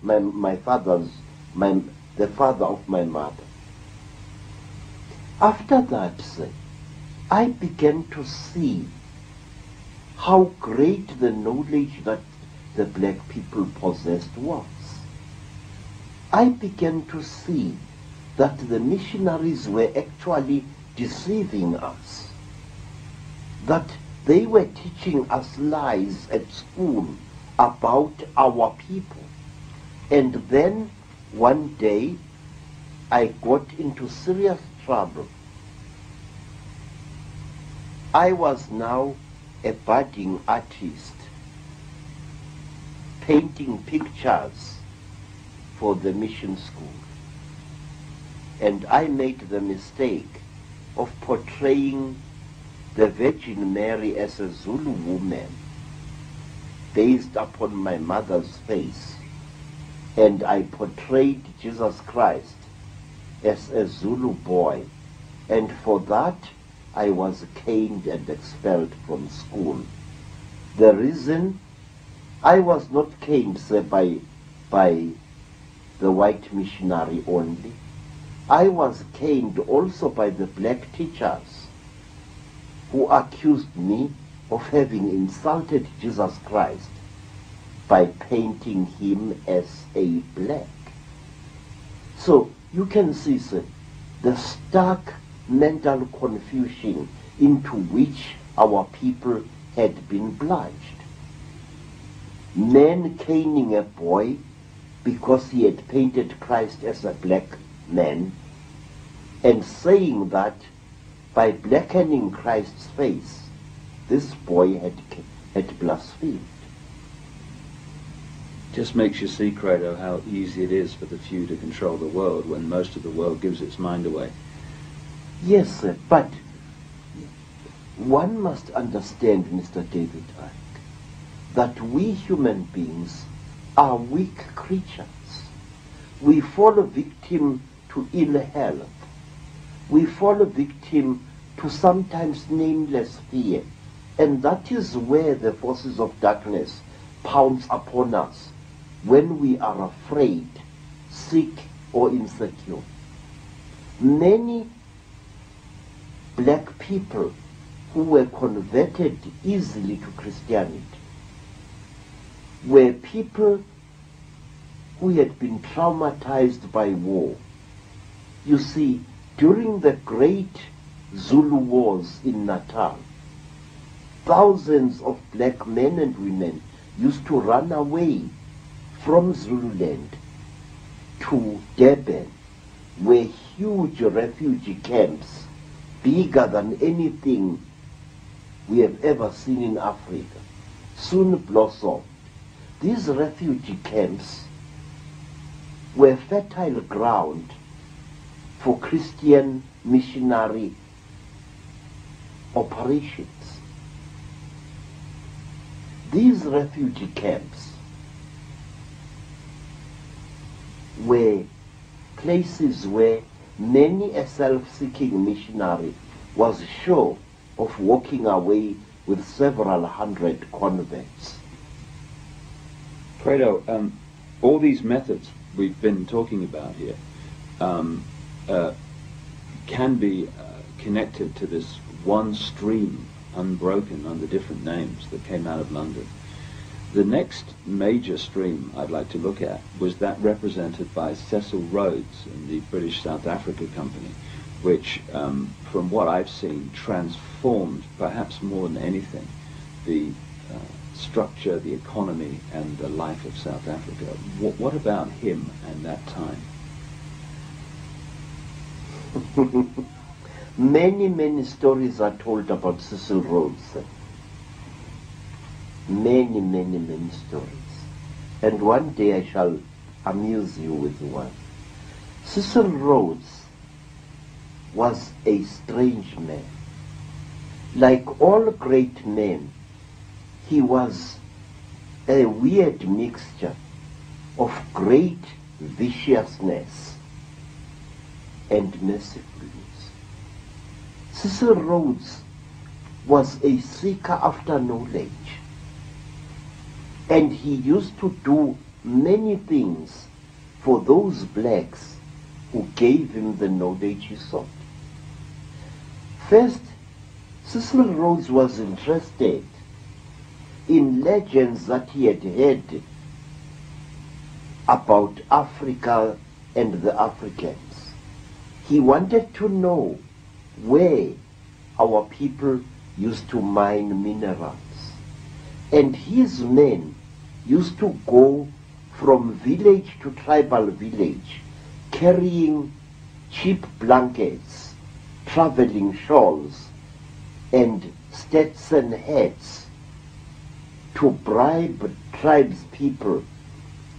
the father of my mother. After that, sir, I began to see how great the knowledge that the black people possessed was. I began to see that the missionaries were actually deceiving us, that they were teaching us lies at school about our people. And then one day I got into serious trouble. I was now a budding artist, painting pictures for the mission school. And I made the mistake of portraying the Virgin Mary as a Zulu woman based upon my mother's face. And I portrayed Jesus Christ as a Zulu boy. And for that, I was caned and expelled from school. The reason I was not caned, sir, by the white missionary only. I was caned also by the black teachers who accused me of having insulted Jesus Christ by painting him as a black. So you can see, sir, the stark mental confusion into which our people had been plunged. Men caning a boy because he had painted Christ as a black man, and saying that by blackening Christ's face, this boy had blasphemed. Just makes you see, Credo, how easy it is for the few to control the world when most of the world gives its mind away. Yes, sir, but one must understand, Mr. David Icke, that we human beings are weak creatures. We fall victim to ill health. We fall victim to sometimes nameless fear. And that is where the forces of darkness pounce upon us when we are afraid, sick, or insecure. Many black people who were converted easily to Christianity were people who had been traumatized by war. You see, during the great Zulu wars in Natal, thousands of black men and women used to run away from Zululand to Durban, where huge refugee camps, bigger than anything we have ever seen in Africa, soon blossomed. These refugee camps were fertile ground for Christian missionary operations. These refugee camps were places where many a self-seeking missionary was sure of walking away with several hundred converts. Credo, all these methods we've been talking about here can be connected to this one stream, unbroken under different names, that came out of London. The next major stream I'd like to look at was that represented by Cecil Rhodes in the British South Africa Company, which, from what I've seen, transformed, perhaps more than anything, the structure, the economy, and the life of South Africa. What about him and that time? Many stories are told about Cecil Rhodes. Many stories. And one day I shall amuse you with one. Cecil Rhodes was a strange man. Like all great men, he was a weird mixture of great viciousness and mercifulness. Cecil Rhodes was a seeker after knowledge, and he used to do many things for those blacks who gave him the knowledge he sought. First, Cecil Rhodes was interested in legends that he had heard about Africa and the Africans. He wanted to know where our people used to mine minerals. And his men used to go from village to tribal village, carrying cheap blankets, traveling shawls, and Stetson hats to bribe tribes people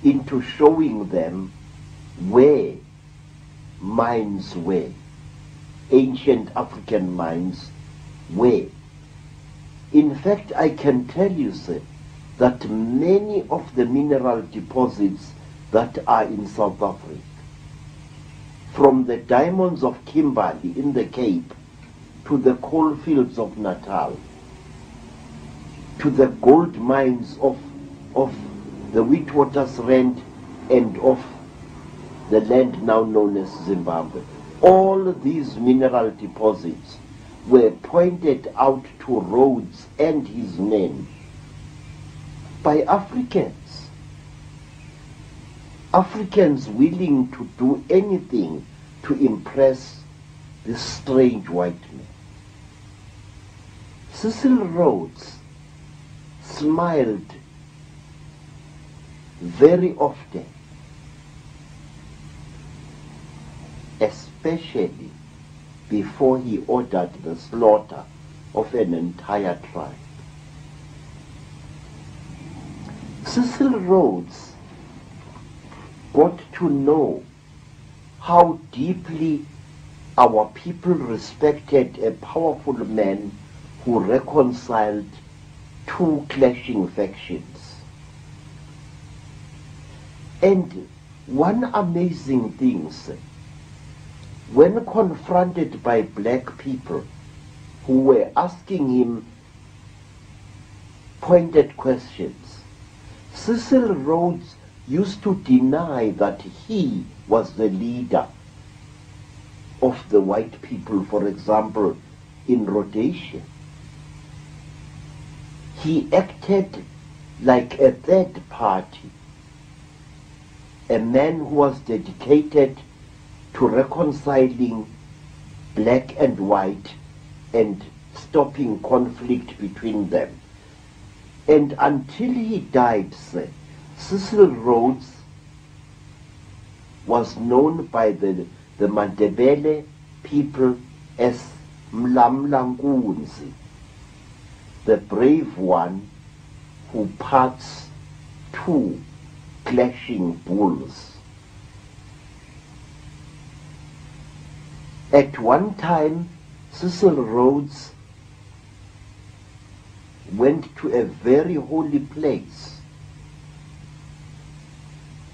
into showing them where mines were, ancient African mines were. In fact, I can tell you, sir, that many of the mineral deposits that are in South Africa, from the diamonds of Kimberley in the Cape, to the coal fields of Natal, to the gold mines of the Witwatersrand and of the land now known as Zimbabwe. All these mineral deposits were pointed out to Rhodes and his men by Africans. Africans willing to do anything to impress this strange white man. Cecil Rhodes smiled very often, especially before he ordered the slaughter of an entire tribe. Cecil Rhodes got to know how deeply our people respected a powerful man who reconciled two clashing factions. And one amazing thing, sir, when confronted by black people who were asking him pointed questions, Cecil Rhodes used to deny that he was the leader of the white people, for example, in Rhodesia. He acted like a third party, a man who was dedicated to reconciling black and white and stopping conflict between them. And until he died, sir, Cecil Rhodes was known by the Mandebele people as Mlamlankunzi, the brave one who parts two clashing bulls. At one time, Cecil Rhodes went to a very holy place,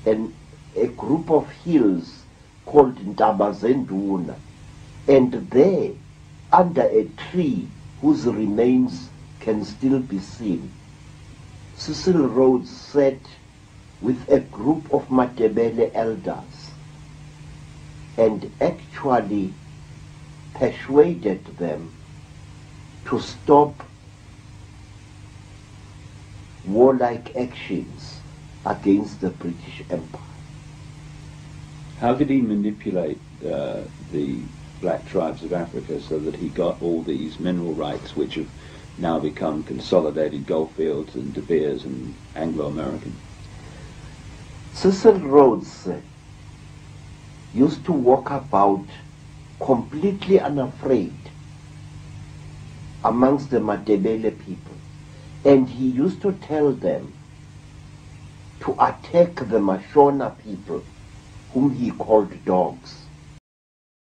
and a group of hills called Itiba-ra, and there, under a tree whose remains can still be seen, Cecil Rhodes sat with a group of Matebele elders and actually persuaded them to stop warlike actions against the British Empire. How did he manipulate the black tribes of Africa so that he got all these mineral rights which have now become consolidated goldfields and De Beers and Anglo-American? Cecil Rhodes used to walk about completely unafraid amongst the Matebele people, and he used to tell them to attack the Mashona people, whom he called dogs.